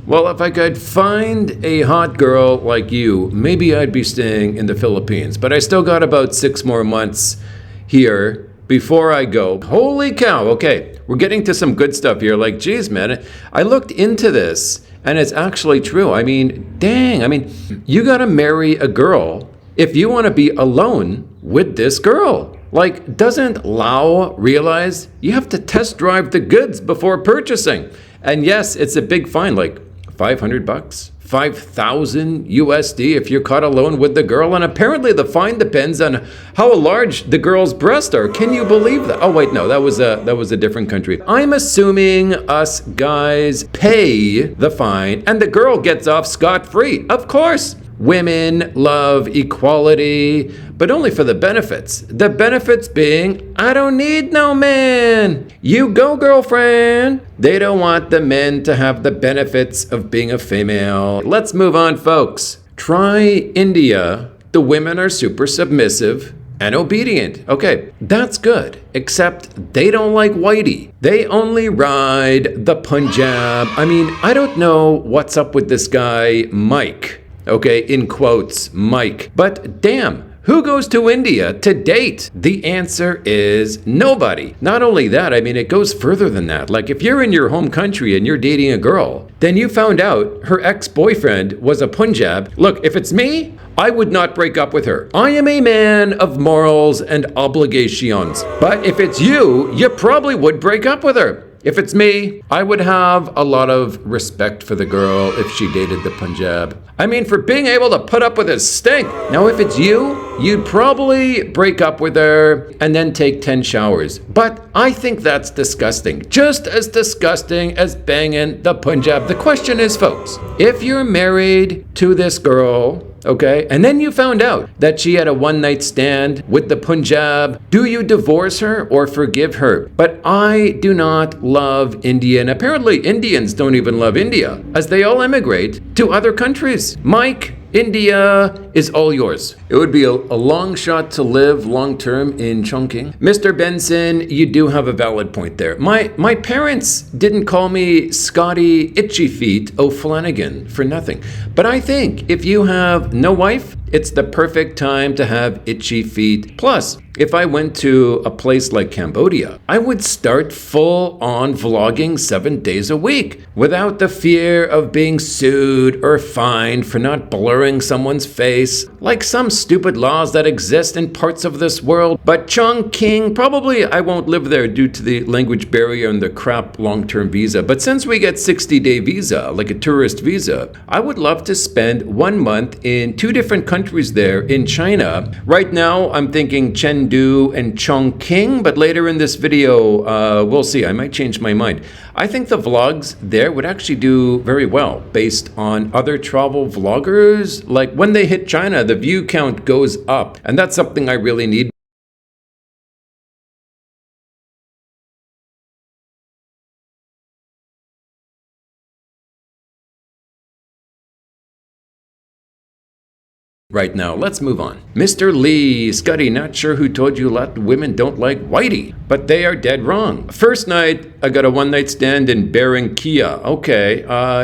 Well, if I could find a hot girl like you, maybe I'd be staying in the Philippines. But I still got about 6 more months here before I go. Holy cow. Okay, we're getting to some good stuff here. Like, geez, man, I looked into this and it's actually true. I mean, dang. I mean, you got to marry a girl if you want to be alone with this girl. Like, doesn't Lau realize you have to test drive the goods before purchasing? And yes, it's a big fine, like $500, 5,000 USD if you're caught alone with the girl. And apparently the fine depends on how large the girl's breasts are. Can you believe that? Oh wait, no, that was a different country. I'm assuming us guys pay the fine and the girl gets off scot-free. Of course. Women love equality, but only for the benefits. The benefits being, I don't need no man. You go, girlfriend. They don't want the men to have the benefits of being a female. Let's move on, folks. Try India. The women are super submissive and obedient. Okay, that's good, except they don't like whitey. They only ride the Punjab. I mean, I don't know what's up with this guy, Mike. Okay, in quotes, Mike. But damn, who goes to India to date? The answer is nobody. Not only that, I mean, it goes further than that. Like, if you're in your home country and you're dating a girl, then you found out her ex-boyfriend was a Punjab. Look, if it's me, I would not break up with her. I am a man of morals and obligations. But if it's you, you probably would break up with her. If it's me, I would have a lot of respect for the girl if she dated the Punjab. I mean, for being able to put up with his stink. Now, if it's you, you'd probably break up with her and then take 10 showers. But I think that's disgusting. Just as disgusting as banging the Punjab. The question is, folks, if you're married to this girl, okay, and then you found out that she had a one-night stand with the Punjab, do you divorce her or forgive her? But I do not love India, and apparently Indians don't even love India, as they all immigrate to other countries. Mike, India is all yours. It would be a long shot to live long-term in Chongqing. Mr. Benson, you do have a valid point there. My parents didn't call me Scotty Itchy Feet O'Flanagan for nothing. But I think if you have no wife, it's the perfect time to have itchy feet. Plus, if I went to a place like Cambodia, I would start full-on vlogging 7 days a week without the fear of being sued or fined for not blurring someone's face, like some stupid laws that exist in parts of this world. But Chongqing, probably I won't live there due to the language barrier and the crap long-term visa. But since we get 60-day visa, like a tourist visa, I would love to spend 1 month in 2 different countries there in China. Right now, I'm thinking Chengdu and Chongqing, but later in this video, we'll see. I might change my mind. I think the vlogs there would actually do very well based on other travel vloggers. Like, when they hit China, the view count goes up, and that's something I really need. Right now, let's move on. Mr. Lee, Scotty, not sure who told you Latin women don't like whitey, but they are dead wrong. First night, I got a one-night stand in Barranquilla. Okay,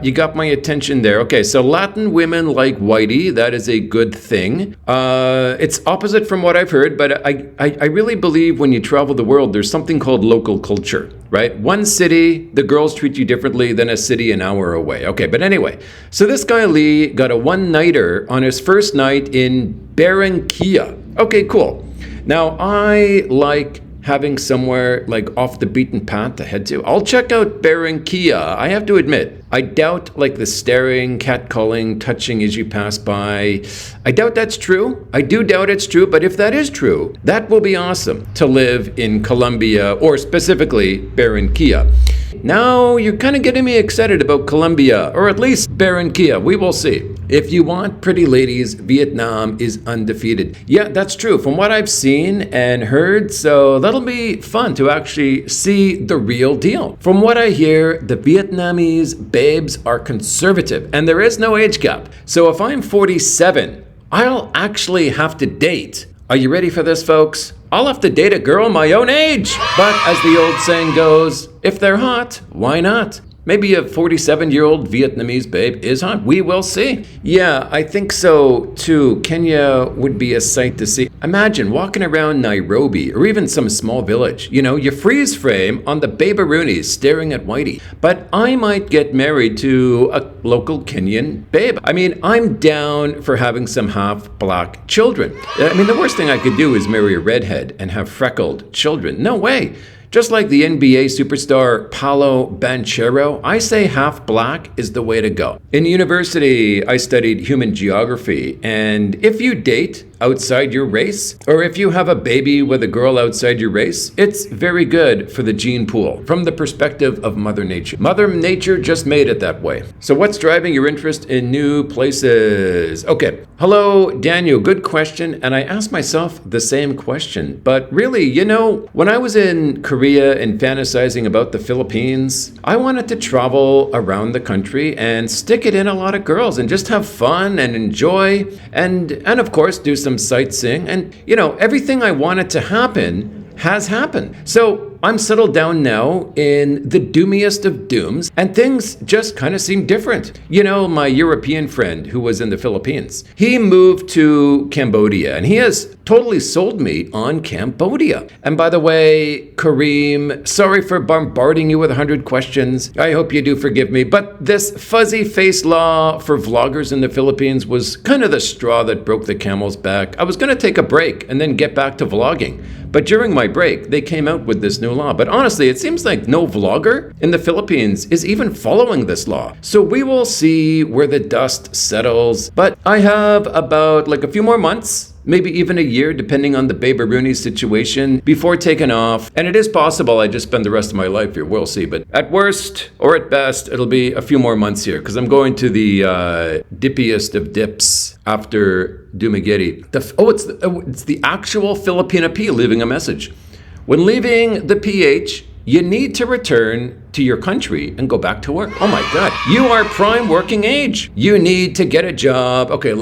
you got my attention there. Okay, so Latin women like whitey. That is a good thing. It's opposite from what I've heard, but I really believe when you travel the world, there's something called local culture, right? One city, the girls treat you differently than a city an hour away. Okay, but anyway, so this guy Lee got a one-nighter on his first night in Barranquilla. Okay, cool. Now, I like having somewhere like off the beaten path to head to. I'll check out Barranquilla. I have to admit, I doubt like the staring, catcalling, touching as you pass by. I doubt that's true. I do doubt it's true, but if that is true, that will be awesome to live in Colombia, or specifically Barranquilla. Now you're kind of getting me excited about Colombia, or at least Barranquilla. We will see. If you want pretty ladies, Vietnam is undefeated. Yeah, that's true from what I've seen and heard, so that'll be fun to actually see the real deal. From what I hear, the Vietnamese babes are conservative and there is no age gap. So if I'm 47, I'll actually have to date. Are you ready for this, folks? I'll have to date a girl my own age. But as the old saying goes, if they're hot, why not? Maybe a 47-year-old Vietnamese babe is hot. We will see. Yeah, I think so too. Kenya would be a sight to see. Imagine walking around Nairobi or even some small village. You freeze frame on the babaroonies staring at Whitey. But I might get married to a local Kenyan babe. I'm down for having some half-black children. The worst thing I could do is marry a redhead and have freckled children. No way. Just like the NBA superstar Paolo Banchero, I say half black is the way to go. In university, I studied human geography, and if you date outside your race, or if you have a baby with a girl outside your race, it's very good for the gene pool from the perspective of Mother Nature. Mother Nature just made it that way. So what's driving your interest in new places? Okay. Hello, Daniel. Good question. And I asked myself the same question. But really, when I was in Korea and fantasizing about the Philippines, I wanted to travel around the country and stick it in a lot of girls and just have fun and enjoy and of course do some sightseeing, and everything I wanted to happen has happened. So I'm settled down now in the doomiest of dooms, and things just kind of seem different. My European friend who was in the Philippines, he moved to Cambodia, and he has totally sold me on Cambodia. And by the way, Kareem, sorry for bombarding you with 100 questions. I hope you do forgive me, but this fuzzy face law for vloggers in the Philippines was kind of the straw that broke the camel's back. I was going to take a break and then get back to vlogging. But during my break, they came out with this new law. But honestly, it seems like no vlogger in the Philippines is even following this law. So we will see where the dust settles. But I have about a few more months, maybe even a year, depending on the Baby situation, before taking off. And it is possible I just spend the rest of my life here. We'll see. But at worst, or at best, it'll be a few more months here, because I'm going to the dippiest of dips after Dumaguete. It's the actual Filipina P leaving a message. When leaving the PH, you need to return to your country and go back to work. Oh my God, you are prime working age. You need to get a job. Okay,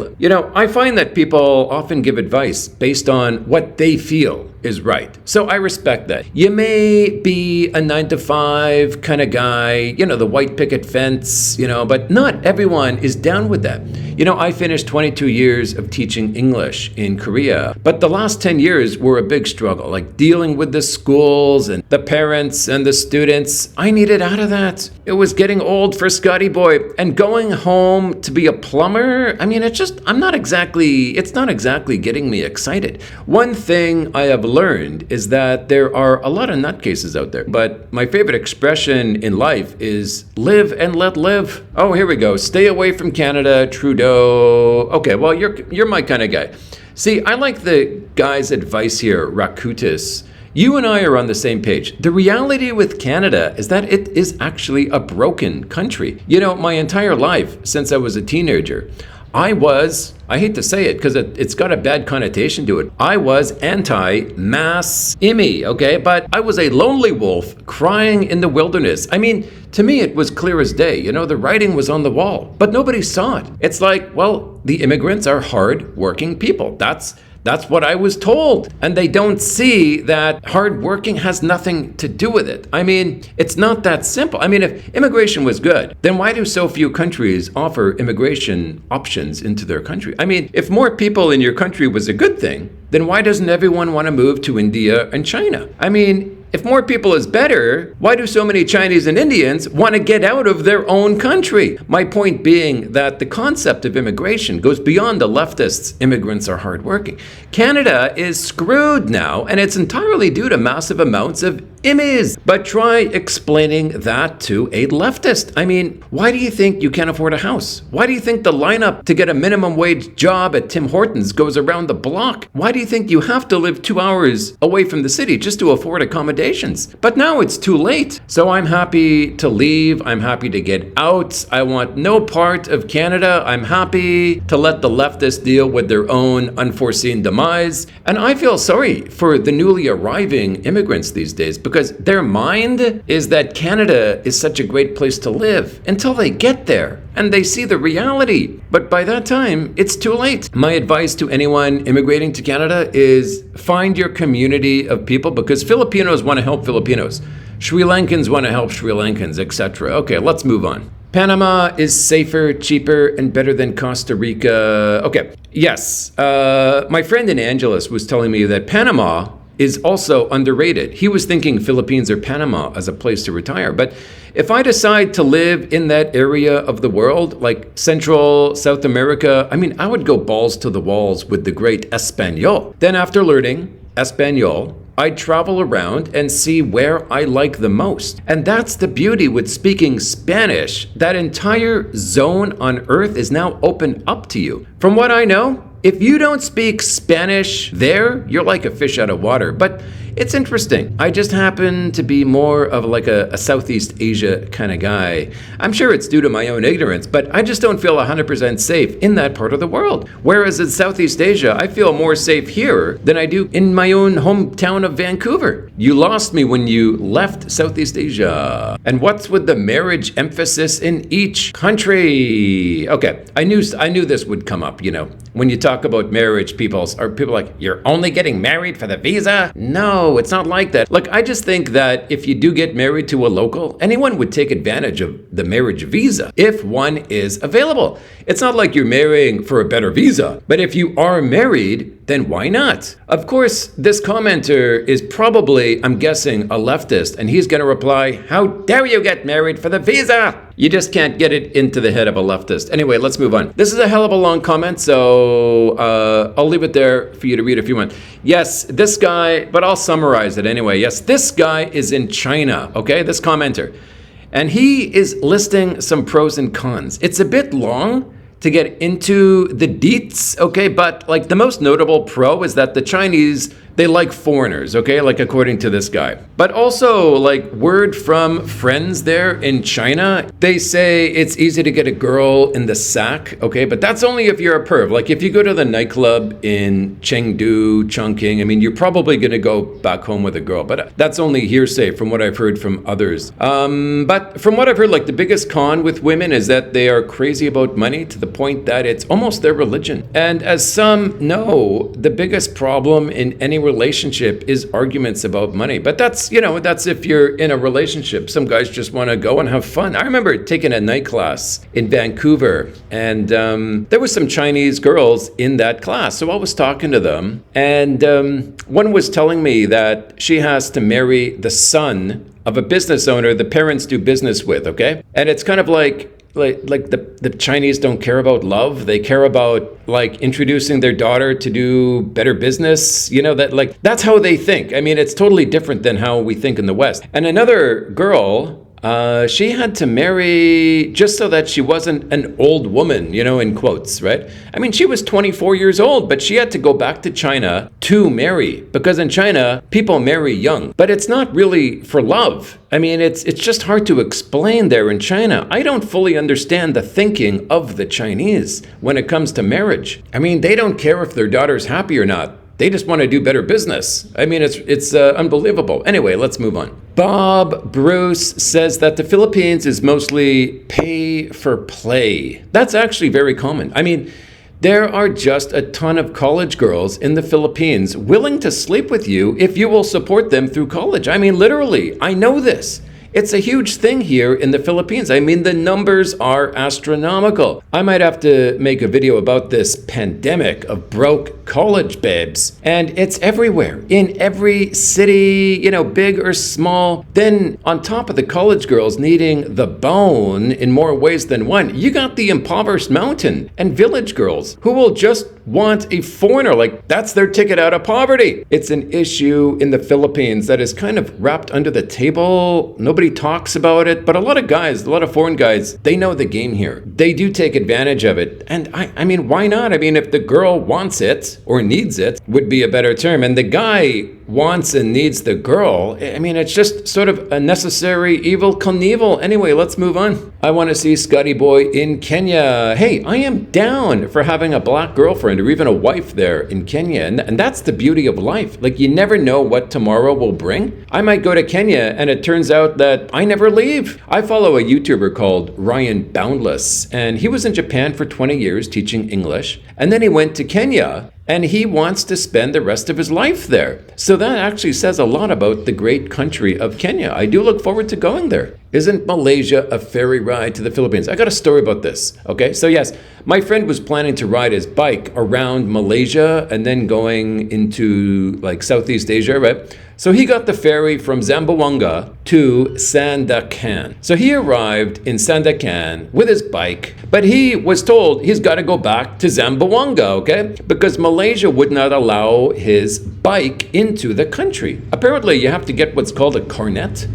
I find that people often give advice based on what they feel is right. So I respect that. You may be a 9-to-5 kind of guy, the white picket fence, but not everyone is down with that. I finished 22 years of teaching English in Korea, but the last 10 years were a big struggle, dealing with the schools and the parents and the students. I needed out of that. It was getting old for Scotty Boy, and going home to be a plumber, it's not exactly getting me excited. One thing I have learned is that there are a lot of nutcases out there, but my favorite expression in life is live and let live. Oh, here we go. Stay away from Canada, Trudeau. Okay, well, you're my kind of guy. See, I like the guy's advice here, Rakutis. You and I are on the same page. The reality with Canada is that it is actually a broken country. My entire life, since I was a teenager, I hate to say it because it's got a bad connotation to it, I was anti-mass immi, okay? But I was a lonely wolf crying in the wilderness. To me, it was clear as day. The writing was on the wall, but nobody saw it. It's like, well, the immigrants are hard-working people. That's what I was told. And they don't see that hard working has nothing to do with it. It's not that simple. If immigration was good, then why do so few countries offer immigration options into their country? If more people in your country was a good thing, then why doesn't everyone want to move to India and China? If more people is better, why do so many Chinese and Indians want to get out of their own country? My point being that the concept of immigration goes beyond the leftists. Immigrants are hardworking. Canada is screwed now, and it's entirely due to massive amounts of immis. But try explaining that to a leftist. Why do you think you can't afford a house? Why do you think the lineup to get a minimum wage job at Tim Hortons goes around the block? Why do you think you have to live 2 hours away from the city just to afford accommodations? But now it's too late. So I'm happy to leave. I'm happy to get out. I want no part of Canada. I'm happy to let the leftists deal with their own unforeseen demise. And I feel sorry for the newly arriving immigrants these days, because their mind is that Canada is such a great place to live until they get there and they see the reality. But by that time, it's too late. My advice to anyone immigrating to Canada is find your community of people, because Filipinos want to help Filipinos. Sri Lankans want to help Sri Lankans, etc. Okay, let's move on. Panama is safer, cheaper, and better than Costa Rica. Okay, yes. My friend in Angeles was telling me that Panama is also underrated. He was thinking Philippines or Panama as a place to retire. But if I decide to live in that area of the world, like Central, South America, I mean, I would go balls to the walls with the great Espanol. Then after learning Espanol, I'd travel around and see where I like the most. And that's the beauty with speaking Spanish. That entire zone on earth is now open up to you. From what I know, if you don't speak Spanish there, you're like a fish out of water. But it's interesting. I just happen to be more of like a Southeast Asia kind of guy. I'm sure it's due to my own ignorance, but I just don't feel 100% safe in that part of the world. Whereas in Southeast Asia, I feel more safe here than I do in my own hometown of Vancouver. You lost me when you left Southeast Asia. And what's with the marriage emphasis in each country? Okay, I knew this would come up, you know. When you talk about marriage, people are like, you're only getting married for the visa? No, it's not like that. Look, I just think that if you do get married to a local, anyone would take advantage of the marriage visa if one is available. It's not like you're marrying for a better visa, but if you are married, then why not? Of course, this commenter is probably, I'm guessing, a leftist, and he's going to reply, how dare you get married for the visa? You just can't get it into the head of a leftist. Anyway, let's move on. This is a hell of a long comment, so I'll leave it there for you to read if you want. Yes, this guy, but I'll summarize it anyway. Yes, this guy is in China, okay, this commenter. And he is listing some pros and cons. It's a bit long to get into the deets, okay? But like the most notable pro is that the Chinese, they like foreigners, okay? Like according to this guy. But also like word from friends there in China, they say it's easy to get a girl in the sack, okay? But that's only if you're a perv. Like if you go to the nightclub in Chengdu, Chongqing, I mean, you're probably gonna go back home with a girl, but that's only hearsay from what I've heard from others. But from what I've heard, like the biggest con with women is that they are crazy about money to the point that it's almost their religion. And as some know, the biggest problem in any relationship is arguments about money. But that's, you know, that's if you're in a relationship. Some guys just want to go and have fun. I remember taking a night class in Vancouver, and there was some Chinese girls in that class. So I was talking to them, and one was telling me that she has to marry the son of a business owner the parents do business with, okay? And it's kind of like the Chinese don't care about love. They care about like introducing their daughter to do better business. You know, that like that's how they think. I mean, it's totally different than how we think in the West. And another girl, she had to marry just so that she wasn't an old woman, you know, in quotes, right? I mean, she was 24 years old, but she had to go back to China to marry, because in China, people marry young. But it's not really for love. I mean, it's just hard to explain there in China. I don't fully understand the thinking of the Chinese when it comes to marriage. I mean, they don't care if their daughter's happy or not. They just want to do better business. I mean, it's unbelievable. Anyway, let's move on. Bob Bruce says that the Philippines is mostly pay for play. That's actually very common. I mean, there are just a ton of college girls in the Philippines willing to sleep with you if you will support them through college. I mean, literally, I know this. It's a huge thing here in the Philippines. I mean, the numbers are astronomical. I might have to make a video about this pandemic of broke college babes. And it's everywhere, in every city, you know, big or small. Then on top of the college girls needing the bone in more ways than one, you got the impoverished mountain and village girls who will just want a foreigner. Like that's their ticket out of poverty. It's an issue in the Philippines that is kind of wrapped under the table. Nobody talks about it, but a lot of guys, a lot of foreign guys, they know the game here. They do take advantage of it. And I mean, why not? I mean, if the girl wants it or needs it would be a better term. And the guy wants and needs the girl. I mean, it's just sort of a necessary evil Knievel. Anyway, let's move on. I want to see Scotty Boy in Kenya. Hey, I am down for having a black girlfriend or even a wife there in Kenya. And that's the beauty of life. Like you never know what tomorrow will bring. I might go to Kenya and it turns out that I never leave. I follow a YouTuber called Ryan Boundless, and he was in Japan for 20 years teaching English. And then he went to Kenya and he wants to spend the rest of his life there. So that actually says a lot about the great country of Kenya. I do look forward to going there. Isn't Malaysia a ferry ride to the Philippines? I got a story about this. Okay, so yes, my friend was planning to ride his bike around Malaysia and then going into like Southeast Asia, right? So he got the ferry from Zamboanga to Sandakan. So he arrived in Sandakan with his bike, but he was told he's got to go back to Zamboanga, okay? Because Malaysia would not allow his bike into the country. Apparently, you have to get what's called a carnet,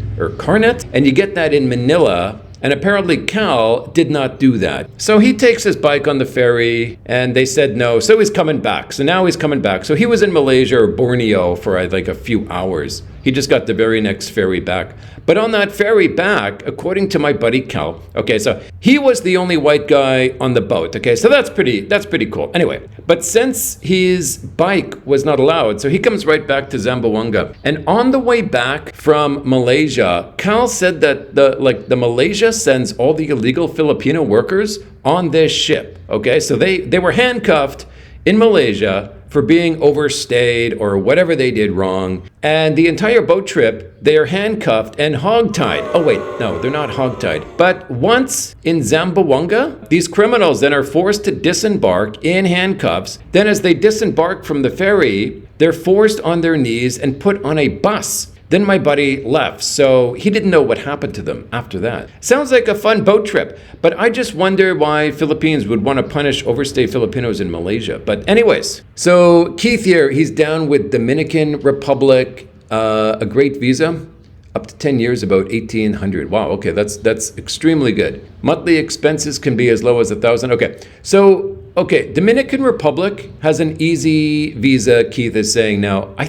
and you get that in Manila. And apparently Cal did not do that. So he takes his bike on the ferry and they said no. So he's coming back. So now he's coming back. So he was in Malaysia or Borneo for like a few hours. He just got the very next ferry back. But on that ferry back, according to my buddy Cal, okay, so he was the only white guy on the boat. Okay, so that's pretty cool. Anyway, but since his bike was not allowed, so he comes right back to Zamboanga. And on the way back from Malaysia, Cal said that the Malaysia sends all the illegal Filipino workers on this ship. Okay, so they were handcuffed in Malaysia for being overstayed or whatever they did wrong. And the entire boat trip, they are handcuffed and hogtied. Oh wait, no, they're not hogtied. But once in Zamboanga, these criminals then are forced to disembark in handcuffs. Then as they disembark from the ferry, they're forced on their knees and put on a bus. Then my buddy left, so he didn't know what happened to them after that. Sounds like a fun boat trip, but I just wonder why Philippines would want to punish overstay Filipinos in Malaysia. But anyways, so Keith here, he's down with Dominican Republic, a great visa, up to 10 years, about 1,800. Wow, okay, that's extremely good. Monthly expenses can be as low as 1,000. Okay, so, Dominican Republic has an easy visa, Keith is saying now. I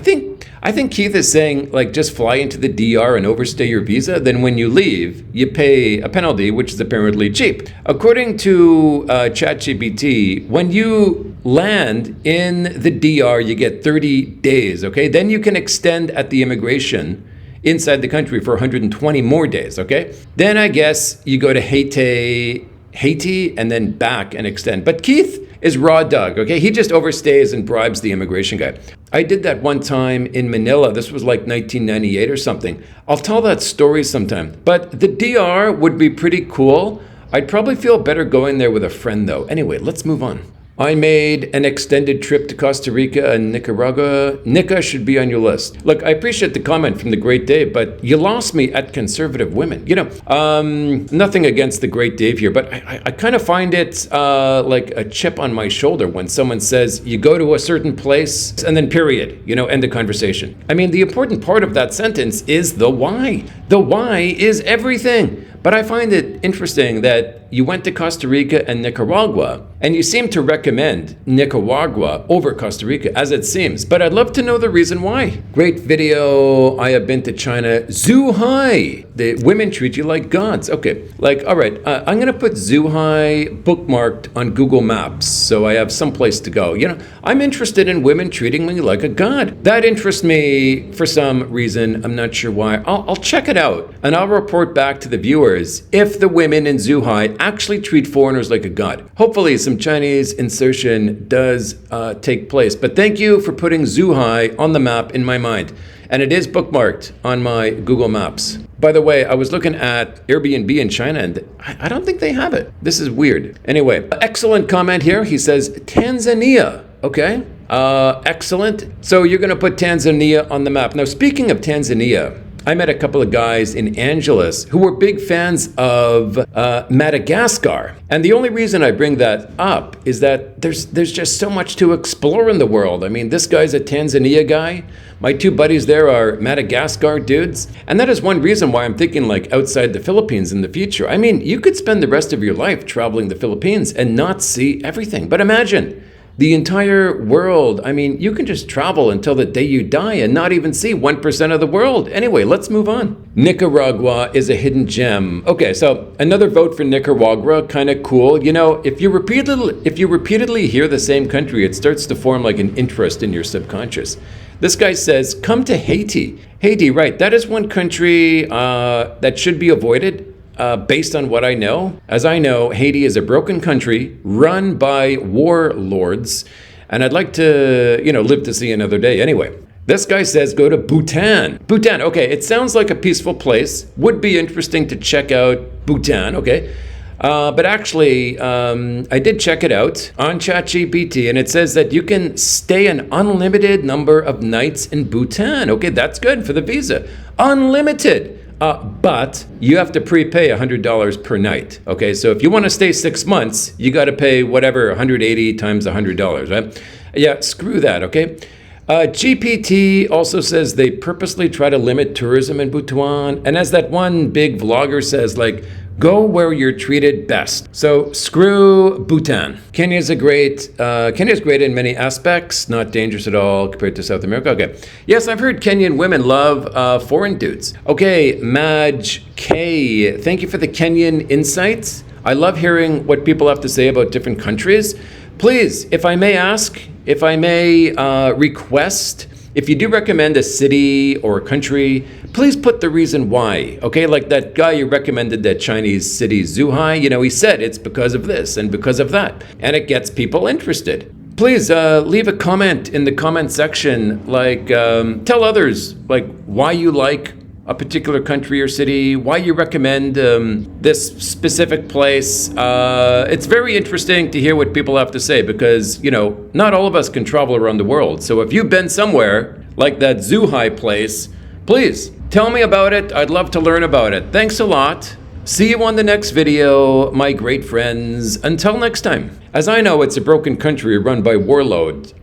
think Keith is saying, like, just fly into the DR and overstay your visa. Then when you leave, you pay a penalty, which is apparently cheap. According to ChatGPT, when you land in the DR, you get 30 days, okay? Then you can extend at the immigration inside the country for 120 more days, okay? Then I guess you go to Haiti, and then back and extend. But Keith is raw dog, okay? He just overstays and bribes the immigration guy. I did that one time in Manila. This was like 1998 or something. I'll tell that story sometime. But the DR would be pretty cool. I'd probably feel better going there with a friend though. Anyway, let's move on. I made an extended trip to Costa Rica and Nicaragua. Nika should be on your list. Look, I appreciate the comment from the Great Dave, but you lost me at conservative women. You know, nothing against the Great Dave here, but I kind of find it like a chip on my shoulder when someone says you go to a certain place and then period, you know, end the conversation. I mean, the important part of that sentence is the why. The why is everything. But I find it interesting that you went to Costa Rica and Nicaragua, and you seem to recommend Nicaragua over Costa Rica, as it seems. But I'd love to know the reason why. Great video. I have been to China. Zhuhai. The women treat you like gods. Okay, like, all right, I'm going to put Zhuhai bookmarked on Google Maps, so I have some place to go. You know, I'm interested in women treating me like a god. That interests me for some reason. I'm not sure why. I'll check it out, and I'll report back to the viewers if the women in Zhuhai actually treat foreigners like a god. Hopefully some Chinese insertion does take place. But thank you for putting Zhuhai on the map in my mind. And it is bookmarked on my Google Maps. By the way, I was looking at Airbnb in China and I don't think they have it. This is weird. Anyway, excellent comment here. He says Tanzania. Okay, excellent. So you're going to put Tanzania on the map. Now, speaking of Tanzania, I met a couple of guys in Angeles who were big fans of Madagascar. And the only reason I bring that up is that there's just so much to explore in the world. I mean, this guy's a Tanzania guy. My two buddies there are Madagascar dudes. And that is one reason why I'm thinking like outside the Philippines in the future. I mean, you could spend the rest of your life traveling the Philippines and not see everything. But imagine the entire world. I mean, you can just travel until the day you die and not even see 1% of the world. Anyway, let's move on. Nicaragua is a hidden gem. Okay, so another vote for Nicaragua, kind of cool. You know, if you repeatedly hear the same country, it starts to form like an interest in your subconscious. This guy says, come to Haiti. Haiti, right, that is one country that should be avoided. Based on what I know. As I know, Haiti is a broken country run by warlords. And I'd like to, live to see another day anyway. This guy says go to Bhutan. Bhutan, okay, it sounds like a peaceful place. Would be interesting to check out Bhutan, okay? But actually, I did check it out on ChatGPT, and it says that you can stay an unlimited number of nights in Bhutan. Okay, that's good for the visa. Unlimited. But you have to prepay $100 per night. Okay, so if you want to stay 6 months, you got to pay whatever, 180 times $100, right? Yeah, screw that, okay? GPT also says they purposely try to limit tourism in Bhutan. And as that one big vlogger says, like, go where you're treated best. So screw Bhutan. Kenya's great in many aspects, not dangerous at all compared to South America. Okay. Yes, I've heard Kenyan women love foreign dudes. Okay, Madge K. Thank you for the Kenyan insights. I love hearing what people have to say about different countries. Please, if I may ask, if I may request, if you do recommend a city or a country, please put the reason why, okay? Like that guy you recommended, that Chinese city, Zhuhai, he said it's because of this and because of that, and it gets people interested. Please leave a comment in the comment section, like tell others like why you like a particular country or city, why you recommend this specific place. It's very interesting to hear what people have to say because, not all of us can travel around the world. So if you've been somewhere like that Zhuhai place, please tell me about it. I'd love to learn about it. Thanks a lot. See you on the next video, my great friends. Until next time. As I know, it's a broken country run by warlords.